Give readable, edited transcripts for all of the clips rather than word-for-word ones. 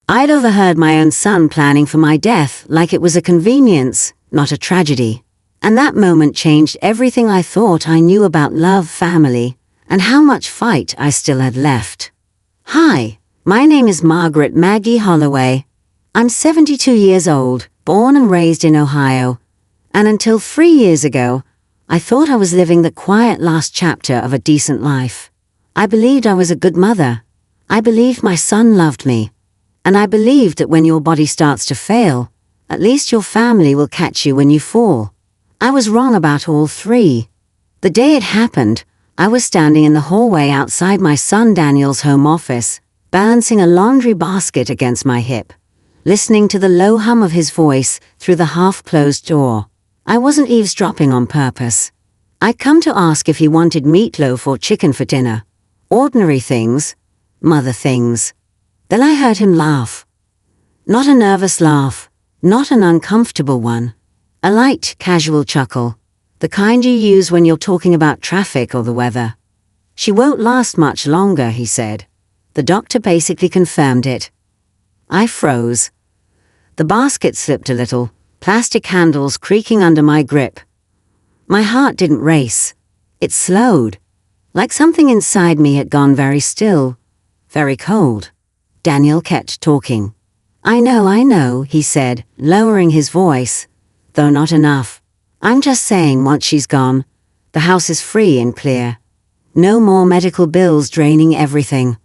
I'd overheard my own son planning for my death like it was a convenience, not a tragedy. And that moment changed everything I thought I knew about love, family, and how much fight I still had left. Hi, my name is Margaret Maggie Holloway. I'm 72 years old, born and raised in Ohio. And until 3 years ago, I thought I was living the quiet last chapter of a decent life. I believed I was a good mother. I believed my son loved me. And I believed that when your body starts to fail, at least your family will catch you when you fall. I was wrong about all three. The day it happened, I was standing in the hallway outside my son Daniel's home office, balancing a laundry basket against my hip, listening to the low hum of his voice through the half-closed door. I wasn't eavesdropping on purpose. I'd come to ask if he wanted meatloaf or chicken for dinner. Ordinary things, mother things. Then I heard him laugh. Not a nervous laugh, not an uncomfortable one. A light, casual chuckle, the kind you use when you're talking about traffic or the weather. She won't last much longer, he said. The doctor basically confirmed it. I froze. The basket slipped a little, plastic handles creaking under my grip. My heart didn't race. It slowed, like something inside me had gone very still, very cold. Daniel kept talking. I know, he said, lowering his voice, though not enough. I'm just saying once she's gone, the house is free and clear. No more medical bills draining everything.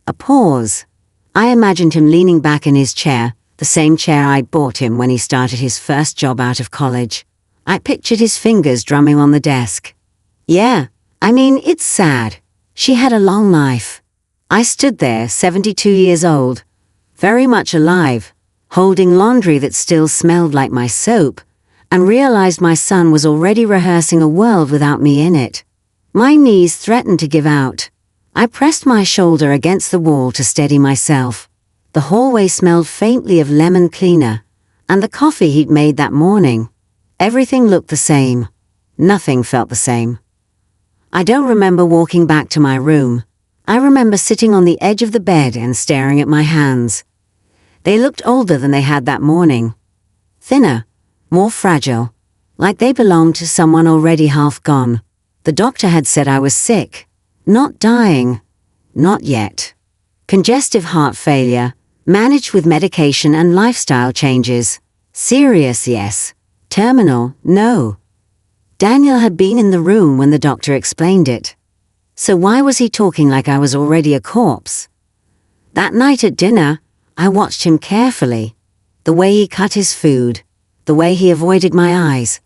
A pause. I imagined him leaning back in his chair, the same chair I'd bought him when he started his first job out of college. I pictured his fingers drumming on the desk. Yeah, I mean, it's sad. She had a long life. I stood there, 72 years old, very much alive, holding laundry that still smelled like my soap, and realized my son was already rehearsing a world without me in it. My knees threatened to give out. I pressed my shoulder against the wall to steady myself. The hallway smelled faintly of lemon cleaner, and the coffee he'd made that morning. Everything looked the same. Nothing felt the same. I don't remember walking back to my room. I remember sitting on the edge of the bed and staring at my hands. They looked older than they had that morning. Thinner, more fragile, like they belonged to someone already half gone. The doctor had said I was sick, not dying, not yet. Congestive heart failure, managed with medication and lifestyle changes. Serious, yes. Terminal, no. Daniel had been in the room when the doctor explained it. So why was he talking like I was already a corpse? That night at dinner, I watched him carefully. The way he cut his food, the way he avoided my eyes.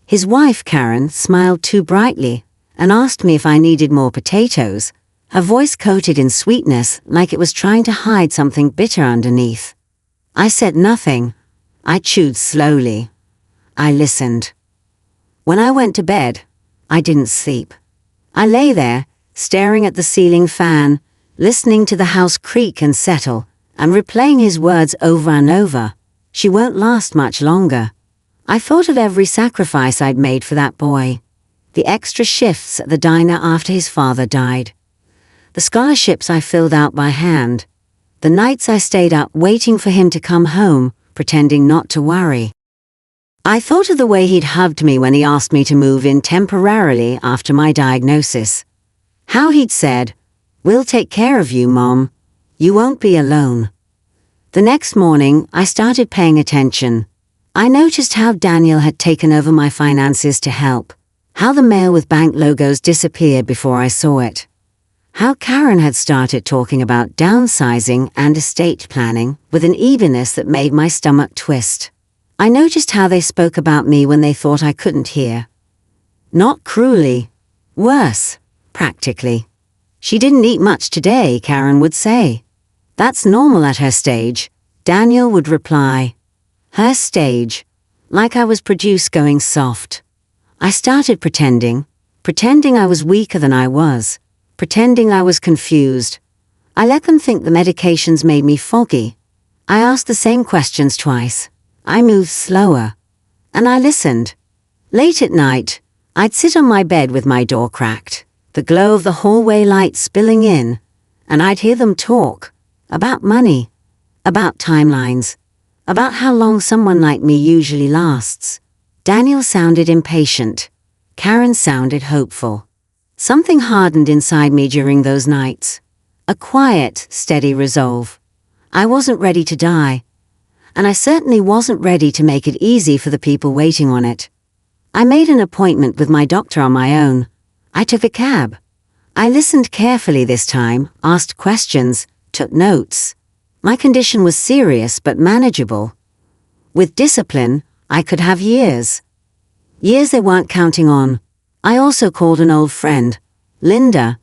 His wife, Karen, smiled too brightly and asked me if I needed more potatoes, her voice coated in sweetness like it was trying to hide something bitter underneath. I said nothing. I chewed slowly. I listened. When I went to bed, I didn't sleep. I lay there, staring at the ceiling fan, listening to the house creak and settle, and replaying his words over and over. She won't last much longer. I thought of every sacrifice I'd made for that boy. The extra shifts at the diner after his father died. The scholarships I filled out by hand. The nights I stayed up waiting for him to come home, pretending not to worry. I thought of the way he'd hugged me when he asked me to move in temporarily after my diagnosis. How he'd said, "We'll take care of you, Mom. You won't be alone." The next morning, I started paying attention. I noticed how Daniel had taken over my finances to help, how the mail with bank logos disappeared before I saw it, how Karen had started talking about downsizing and estate planning with an eagerness that made my stomach twist. I noticed how they spoke about me when they thought I couldn't hear. Not cruelly. Worse. Practically. She didn't eat much today, Karen would say. That's normal at her stage, Daniel would reply. Her stage. Like I was produced going soft. I started pretending I was weaker than I was, pretending I was confused. I let them think the medications made me foggy. I asked the same questions twice. I moved slower. And I listened. Late at night, I'd sit on my bed with my door cracked, the glow of the hallway light spilling in, and I'd hear them talk about money, about timelines, about how long someone like me usually lasts. Daniel sounded impatient. Karen sounded hopeful. Something hardened inside me during those nights. A quiet, steady resolve. I wasn't ready to die, and I certainly wasn't ready to make it easy for the people waiting on it. I made an appointment with my doctor on my own. I took a cab. I listened carefully this time, asked questions, took notes. My condition was serious but manageable. With discipline, I could have years. Years they weren't counting on. I also called an old friend, Linda.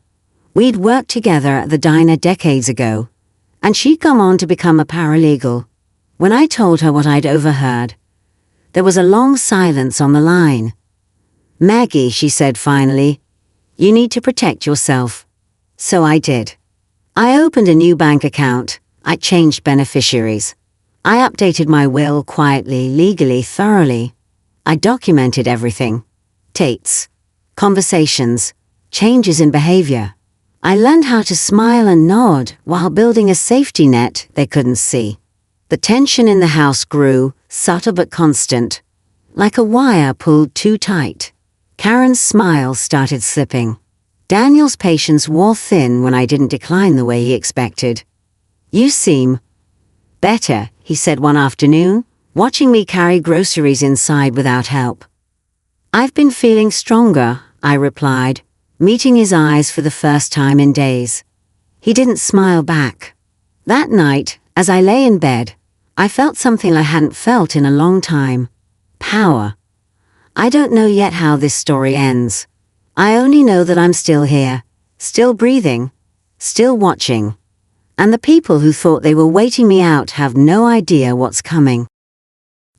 We'd worked together at the diner decades ago, and she'd come on to become a paralegal. When I told her what I'd overheard, there was a long silence on the line. "Maggie," she said finally, "you need to protect yourself." So I did. I opened a new bank account. I changed beneficiaries. I updated my will quietly, legally, thoroughly. I documented everything. Dates, conversations, changes in behavior. I learned how to smile and nod while building a safety net they couldn't see. The tension in the house grew, subtle but constant, like a wire pulled too tight. Karen's smile started slipping. Daniel's patience wore thin when I didn't decline the way he expected. "You seem better," he said one afternoon, watching me carry groceries inside without help. "I've been feeling stronger," I replied, meeting his eyes for the first time in days. He didn't smile back. That night, as I lay in bed, I felt something I hadn't felt in a long time. Power. I don't know yet how this story ends. I only know that I'm still here, still breathing, still watching. And the people who thought they were waiting me out have no idea what's coming.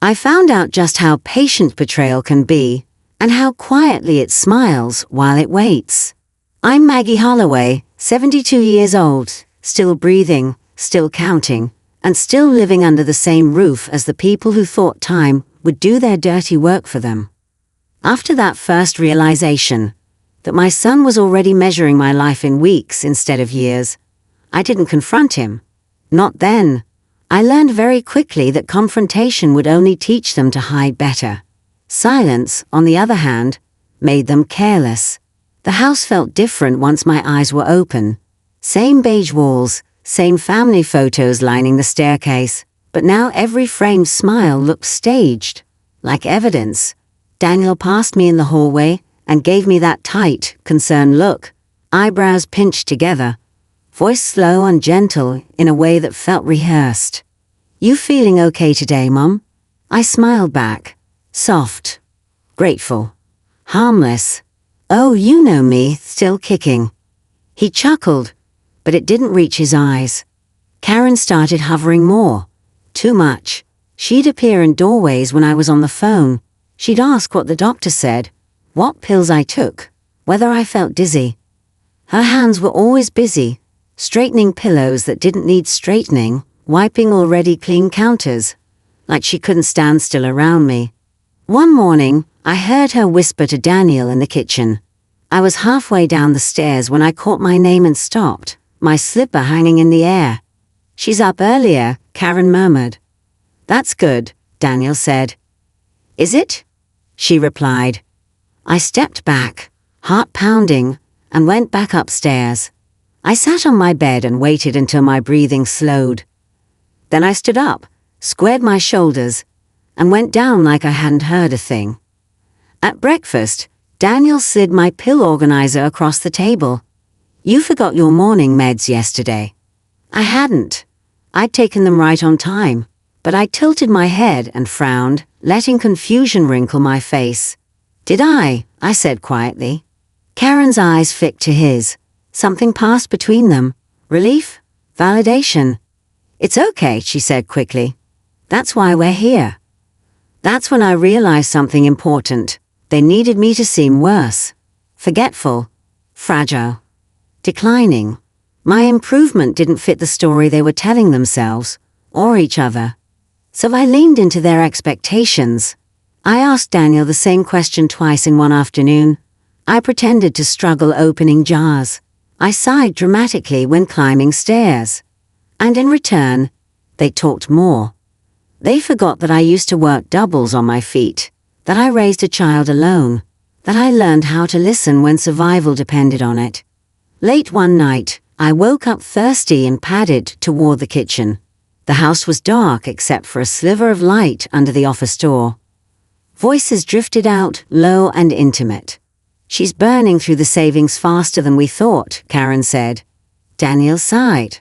I found out just how patient betrayal can be, and how quietly it smiles while it waits. I'm Maggie Holloway, 72 years old, still breathing, still counting, and still living under the same roof as the people who thought time would do their dirty work for them. After that first realization, that my son was already measuring my life in weeks instead of years, I didn't confront him. Not then. I learned very quickly that confrontation would only teach them to hide better. Silence, on the other hand, made them careless. The house felt different once my eyes were open. Same beige walls, same family photos lining the staircase, but now every framed smile looked staged, like evidence. Daniel passed me in the hallway and gave me that tight, concerned look, eyebrows pinched together, voice slow and gentle in a way that felt rehearsed. "You feeling okay today, Mum?" I smiled back, soft, grateful, harmless. "Oh, you know me, still kicking." He chuckled, but it didn't reach his eyes. Karen started hovering more. Too much. She'd appear in doorways when I was on the phone. She'd ask what the doctor said, what pills I took, whether I felt dizzy. Her hands were always busy, straightening pillows that didn't need straightening, wiping already clean counters, like she couldn't stand still around me. One morning, I heard her whisper to Daniel in the kitchen. I was halfway down the stairs when I caught my name and stopped, my slipper hanging in the air. "She's up earlier," Karen murmured. "That's good," Daniel said. "Is it?" she replied. I stepped back, heart pounding, and went back upstairs. I sat on my bed and waited until my breathing slowed. Then I stood up, squared my shoulders, and went down like I hadn't heard a thing. At breakfast, Daniel slid my pill organizer across the table. "You forgot your morning meds yesterday." I hadn't. I'd taken them right on time, but I tilted my head and frowned, letting confusion wrinkle my face. "Did I?" I said quietly. Karen's eyes flicked to his. Something passed between them. Relief? Validation? "It's okay," she said quickly. "That's why we're here." That's when I realized something important. They needed me to seem worse. Forgetful. Fragile. Declining. My improvement didn't fit the story they were telling themselves, or each other. So I leaned into their expectations. I asked Daniel the same question twice in one afternoon. I pretended to struggle opening jars. I sighed dramatically when climbing stairs. And in return, They talked more. They forgot that I used to work doubles on my feet, that I raised a child alone, that I learned how to listen when survival depended on it. Late one night, I woke up thirsty and padded toward the kitchen. The house was dark except for a sliver of light under the office door. Voices drifted out, low and intimate. "She's burning through the savings faster than we thought," Karen said. Daniel sighed.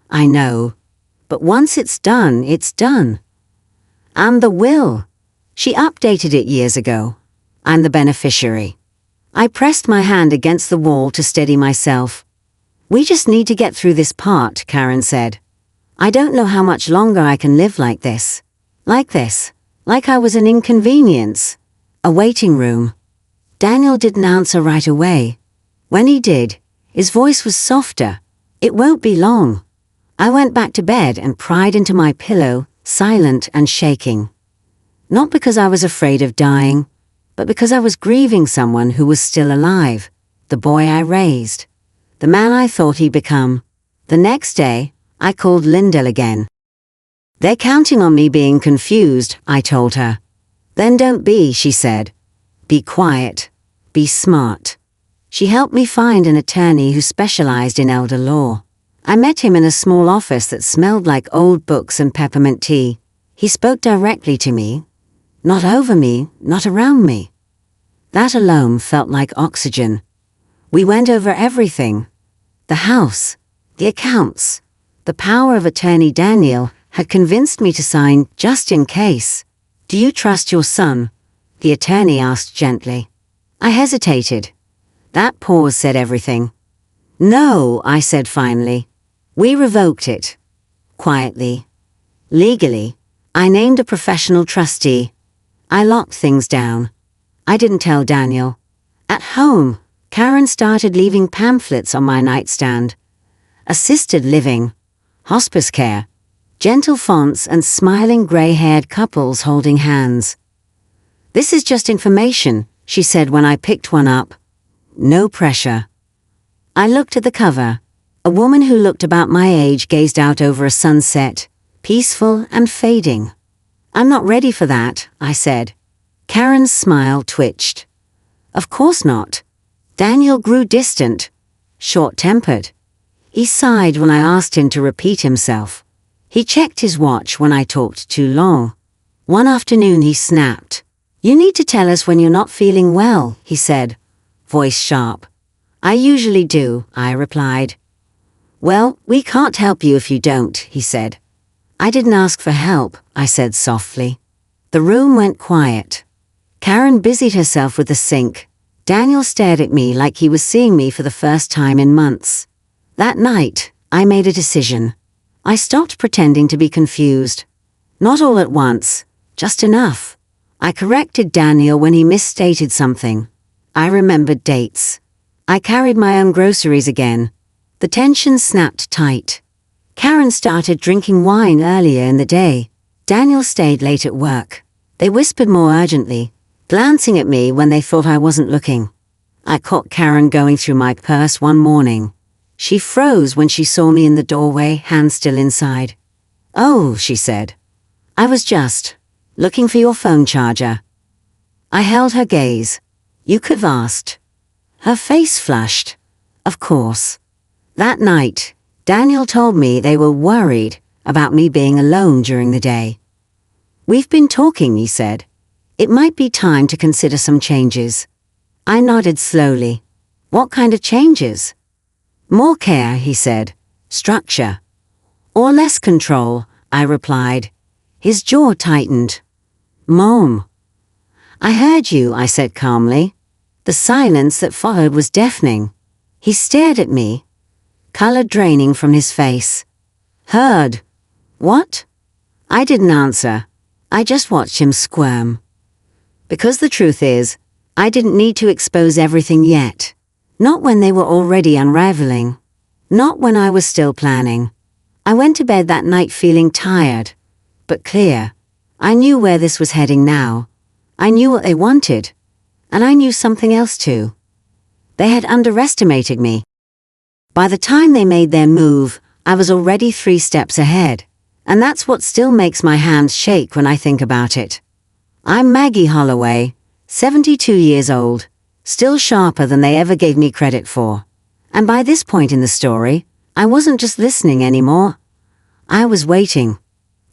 "I know. But once it's done, it's done." "And the will. She updated it years ago. I'm the beneficiary." I pressed my hand against the wall to steady myself. "We just need to get through this part," Karen said. "I don't know how much longer I can live like this. Like this. Like I was an inconvenience." A waiting room. Daniel didn't answer right away. When he did, his voice was softer. "It won't be long." I went back to bed and pried into my pillow, silent and shaking. Not because I was afraid of dying, but because I was grieving someone who was still alive, the boy I raised, the man I thought he'd become. The next day, I called Lindell again. "They're counting on me being confused," I told her. "Then don't be," she said. "Be quiet. Be smart." She helped me find an attorney who specialized in elder law. I met him in a small office that smelled like old books and peppermint tea. He spoke directly to me. Not over me, not around me. That alone felt like oxygen. We went over everything. The house, the accounts. The power of attorney Daniel had convinced me to sign just in case. "Do you trust your son?" the attorney asked gently. I hesitated. That pause said everything. "No," I said finally. "We revoked it." Quietly. Legally. I named a professional trustee. I locked things down. I didn't tell Daniel. At home, Karen started leaving pamphlets on my nightstand. Assisted living. Hospice care. Gentle fonts and smiling gray-haired couples holding hands. "This is just information," she said when I picked one up. No pressure. I looked at the cover. A woman who looked about my age gazed out over a sunset, peaceful and fading. "I'm not ready for that," I said. Karen's smile twitched. "Of course not." Daniel grew distant, short-tempered. He sighed when I asked him to repeat himself. He checked his watch when I talked too long. One afternoon he snapped. "You need to tell us when you're not feeling well," he said, voice sharp. "I usually do," I replied. "Well, we can't help you if you don't," he said. "I didn't ask for help," I said softly. The room went quiet. Karen busied herself with the sink. Daniel stared at me like he was seeing me for the first time in months. That night, I made a decision. I stopped pretending to be confused. Not all at once, just enough. I corrected Daniel when he misstated something. I remembered dates. I carried my own groceries again. The tension snapped tight. Karen started drinking wine earlier in the day. Daniel stayed late at work. They whispered more urgently, glancing at me when they thought I wasn't looking. I caught Karen going through my purse one morning. She froze when she saw me in the doorway, hands still inside. "Oh," she said. "I was just looking for your phone charger." I held her gaze. "You could have asked." Her face flushed. Of course. That night, Daniel told me they were worried about me being alone during the day. "We've been talking," he said. "It might be time to consider some changes." I nodded slowly. "What kind of changes?" "More care," he said. "Structure." "Or less control," I replied. His jaw tightened. "Mom." "I heard you," I said calmly. The silence that followed was deafening. He stared at me, color draining from his face. "Heard. What?" I didn't answer. I just watched him squirm. Because the truth is, I didn't need to expose everything yet. Not when they were already unraveling. Not when I was still planning. I went to bed that night feeling tired, but clear. I knew where this was heading now. I knew what they wanted. And I knew something else too. They had underestimated me. By the time they made their move, I was already 3 steps ahead. And that's what still makes my hands shake when I think about it. I'm Maggie Holloway, 72 years old, still sharper than they ever gave me credit for. And by this point in the story, I wasn't just listening anymore. I was waiting.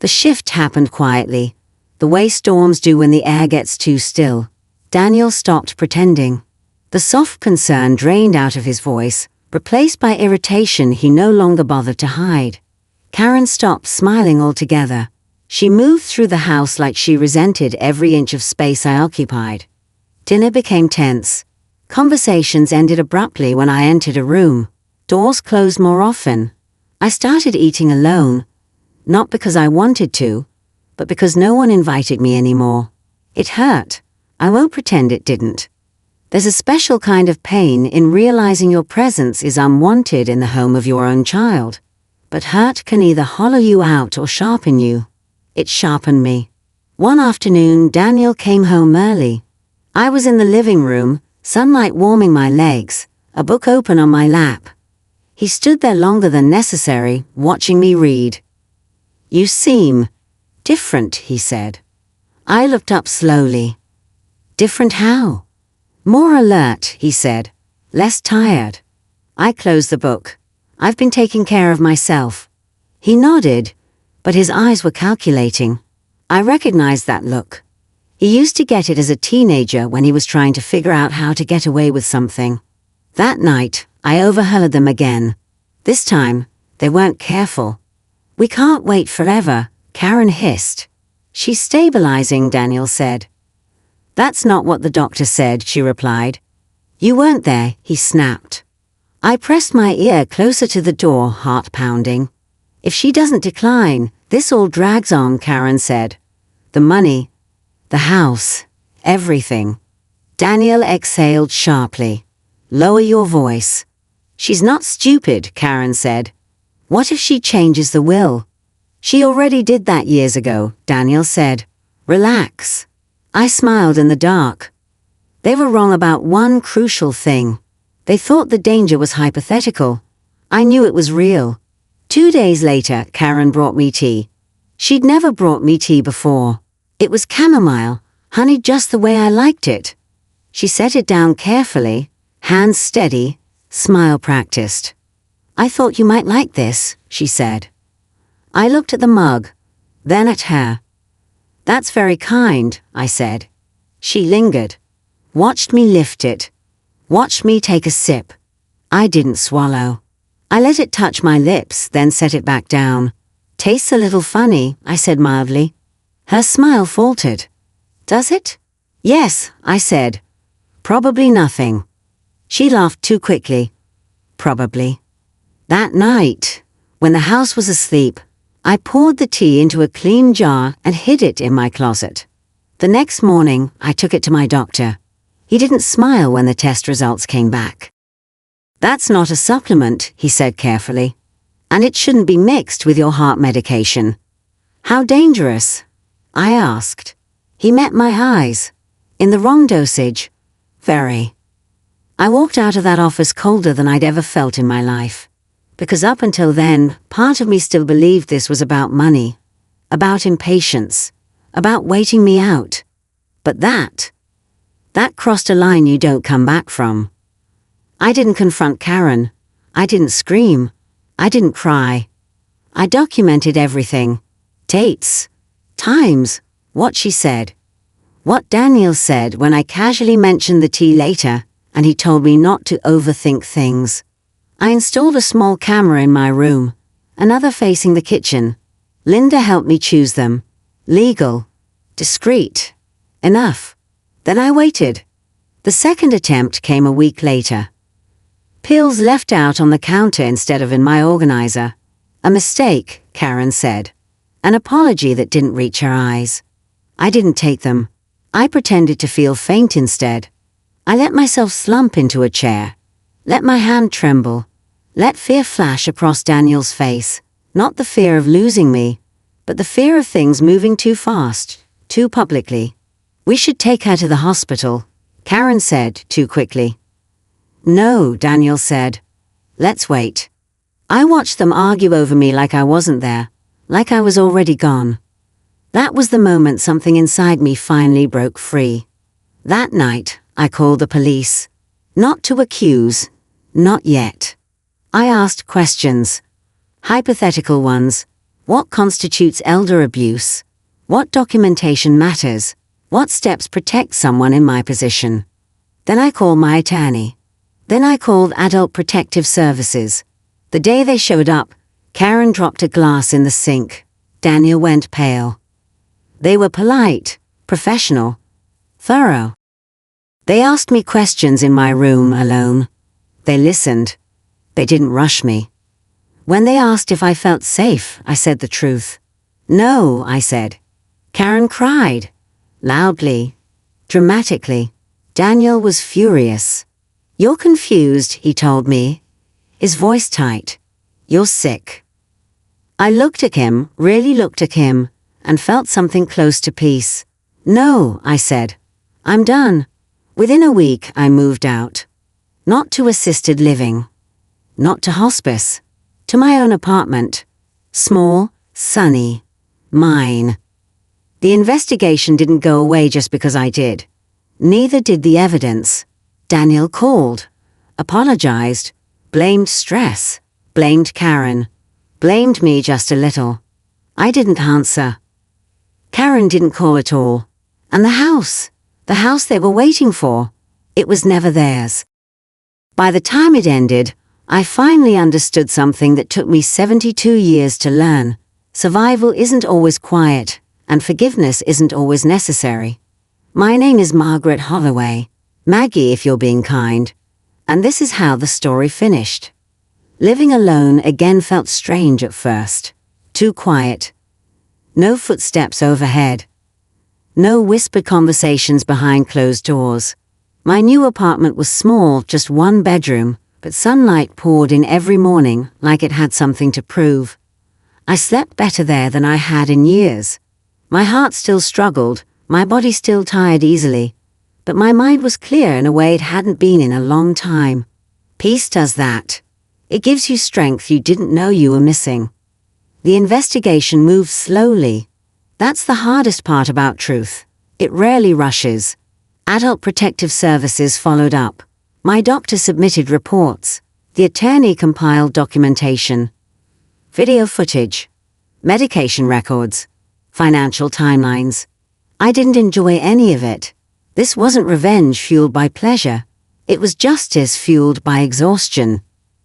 The shift happened quietly, the way storms do when the air gets too still. Daniel stopped pretending. The soft concern drained out of his voice, replaced by irritation he no longer bothered to hide. Karen stopped smiling altogether. She moved through the house like she resented every inch of space I occupied. Dinner became tense. Conversations ended abruptly when I entered a room. Doors closed more often. I started eating alone, not because I wanted to, but because no one invited me anymore. It hurt. I won't pretend it didn't. There's a special kind of pain in realizing your presence is unwanted in the home of your own child. But hurt can either hollow you out or sharpen you. It sharpened me. One afternoon, Daniel came home early. I was in the living room, sunlight warming my legs, a book open on my lap. He stood there longer than necessary, watching me read. "You seem different," he said. I looked up slowly. "Different how?" "More alert," he said. "Less tired." I closed the book. "I've been taking care of myself." He nodded, but his eyes were calculating. I recognized that look. He used to get it as a teenager when he was trying to figure out how to get away with something. That night, I overheard them again. This time, they weren't careful. "We can't wait forever," Karen hissed. "She's stabilizing," Daniel said. "That's not what the doctor said," she replied. "You weren't there," he snapped. I pressed my ear closer to the door, heart pounding. "If she doesn't decline, this all drags on," Karen said. "The money, the house, everything." Daniel exhaled sharply. "Lower your voice." "She's not stupid," Karen said. "What if she changes the will?" "She already did that years ago," Daniel said. "Relax." I smiled in the dark. They were wrong about one crucial thing. They thought the danger was hypothetical. I knew it was real. 2 days later, Karen brought me tea. She'd never brought me tea before. It was chamomile, honey just the way I liked it. She set it down carefully, hands steady, smile practiced. "I thought you might like this," she said. I looked at the mug, then at her. "That's very kind," I said. She lingered, watched me lift it, watched me take a sip. I didn't swallow. I let it touch my lips, then set it back down. "Tastes a little funny," I said mildly. Her smile faltered. "Does it?" "Yes," I said. "Probably nothing." She laughed too quickly. "Probably." That night, when the house was asleep, I poured the tea into a clean jar and hid it in my closet. The next morning, I took it to my doctor. He didn't smile when the test results came back. "That's not a supplement," he said carefully. "And it shouldn't be mixed with your heart medication." "How dangerous?" I asked. He met my eyes. "In the wrong dosage. Very." I walked out of that office colder than I'd ever felt in my life. Because up until then, part of me still believed this was about money, about impatience, about waiting me out. But that crossed a line you don't come back from. I didn't confront Karen. I didn't scream. I didn't cry. I documented everything. Dates, times, what she said. What Daniel said when I casually mentioned the tea later, and he told me not to overthink things. I installed a small camera in my room, another facing the kitchen. Linda helped me choose them. Legal, discreet, enough. Then I waited. The second attempt came a week later. Pills left out on the counter instead of in my organizer. A mistake, Karen said. An apology that didn't reach her eyes. I didn't take them. I pretended to feel faint instead. I let myself slump into a chair. Let my hand tremble. Let fear flash across Daniel's face. Not the fear of losing me, but the fear of things moving too fast, too publicly. "We should take her to the hospital," Karen said too quickly. "No," Daniel said. "Let's wait." I watched them argue over me like I wasn't there, like I was already gone. That was the moment something inside me finally broke free. That night, I called the police. Not to accuse, not yet. I asked questions. Hypothetical ones. What constitutes elder abuse? What documentation matters? What steps protect someone in my position? Then I called my attorney. Then I called Adult Protective Services. The day they showed up, Karen dropped a glass in the sink. Daniel went pale. They were polite, professional, thorough. They asked me questions in my room alone. They listened. They didn't rush me. When they asked if I felt safe, I said the truth. No, I said. Karen cried. Loudly. Dramatically. Daniel was furious. You're confused, he told me. His voice tight. You're sick. I looked at him, really looked at him, and felt something close to peace. No, I said. I'm done. Within a week, I moved out. Not to assisted living. Not to hospice. To my own apartment. Small, sunny. Mine. The investigation didn't go away just because I did. Neither did the evidence. Daniel called. Apologized. Blamed stress. Blamed Karen. Blamed me just a little. I didn't answer. Karen didn't call at all. And the house they were waiting for, it was never theirs. By the time it ended, I finally understood something that took me 72 years to learn. Survival isn't always quiet, and forgiveness isn't always necessary. My name is Margaret Holloway, Maggie if you're being kind, and this is how the story finished. Living alone again felt strange at first. Too quiet. No footsteps overhead. No whispered conversations behind closed doors. My new apartment was small, just one bedroom, but sunlight poured in every morning like it had something to prove. I slept better there than I had in years. My heart still struggled, my body still tired easily, but my mind was clear in a way it hadn't been in a long time. Peace does that. It gives you strength you didn't know you were missing. The investigation moved slowly. That's the hardest part about truth. It rarely rushes. Adult Protective Services followed up. My doctor submitted reports. The attorney compiled documentation. Video footage. Medication records. Financial timelines. I didn't enjoy any of it. This wasn't revenge fueled by pleasure. It was justice fueled by exhaustion.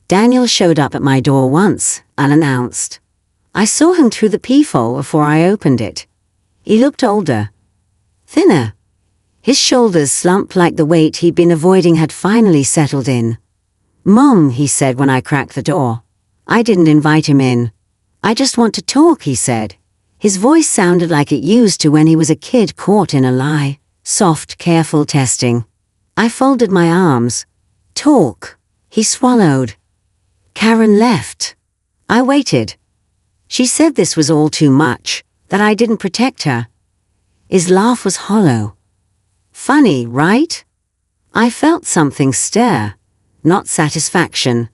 Daniel showed up at my door once, unannounced. I saw him through the peephole before I opened it. He looked older. Thinner. His shoulders slumped like the weight he'd been avoiding had finally settled in. Mom, he said when I cracked the door. I didn't invite him in. I just want to talk, he said. His voice sounded like it used to when he was a kid caught in a lie. Soft, careful testing. I folded my arms. Talk. He swallowed. Karen left. I waited. She said this was all too much, that I didn't protect her. His laugh was hollow. Funny, right? I felt something stir. Not satisfaction.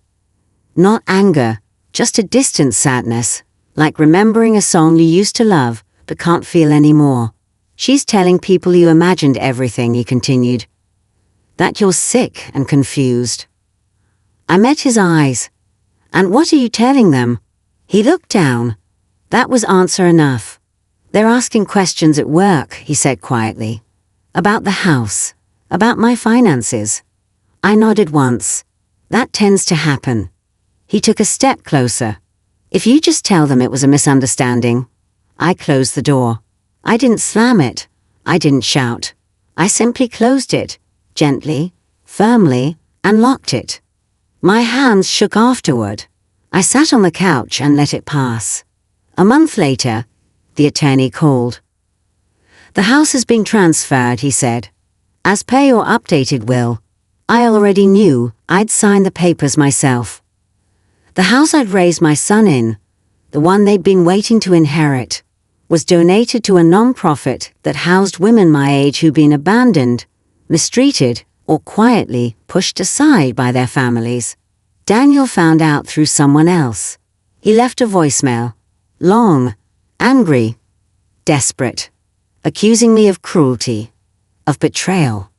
Not anger, just a distant sadness, like remembering a song you used to love but can't feel anymore. She's telling people you imagined everything, he continued. That you're sick and confused. I met his eyes. And what are you telling them? He looked down. That was answer enough. They're asking questions at work, he said quietly. About the house. About my finances. I nodded once. That tends to happen. He took a step closer. If you just tell them it was a misunderstanding. I closed the door. I didn't slam it. I didn't shout. I simply closed it, gently, firmly, and locked it. My hands shook afterward. I sat on the couch and let it pass. A month later, the attorney called. The house has been transferred, he said. As per your updated will. I already knew I'd sign the papers myself. The house I'd raised my son in, the one they'd been waiting to inherit, was donated to a non-profit that housed women my age who'd been abandoned, mistreated, or quietly pushed aside by their families. Daniel found out through someone else. He left a voicemail. Long, Angry, desperate, accusing me of cruelty, of betrayal.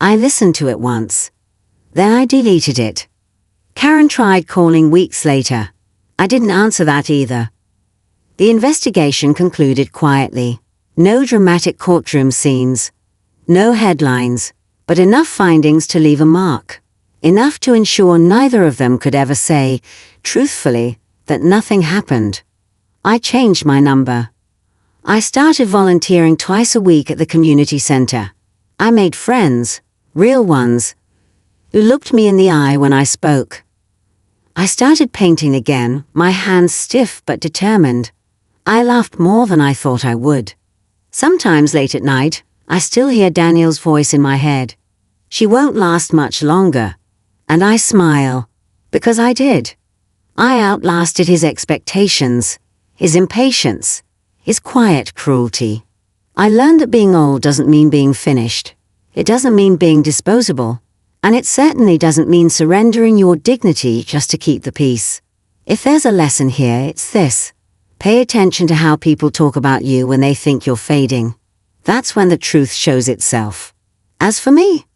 I listened to it once. Then I deleted it. Karen tried calling weeks later. I didn't answer that either. The investigation concluded quietly. No dramatic courtroom scenes. No headlines, but enough findings to leave a mark. Enough to ensure neither of them could ever say, truthfully, that nothing happened. I changed my number. I started volunteering twice a week at the community center. I made friends, real ones, who looked me in the eye when I spoke. I started painting again, my hands stiff but determined. I laughed more than I thought I would. Sometimes late at night, I still hear Daniel's voice in my head. She won't last much longer. And I smile, because I did. I outlasted his expectations, his impatience, his quiet cruelty. I learned that being old doesn't mean being finished. It doesn't mean being disposable. And it certainly doesn't mean surrendering your dignity just to keep the peace. If there's a lesson here, it's this. Pay attention to how people talk about you when they think you're fading. That's when the truth shows itself. As for me,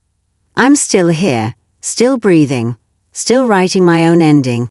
I'm still here, still breathing, still writing my own ending.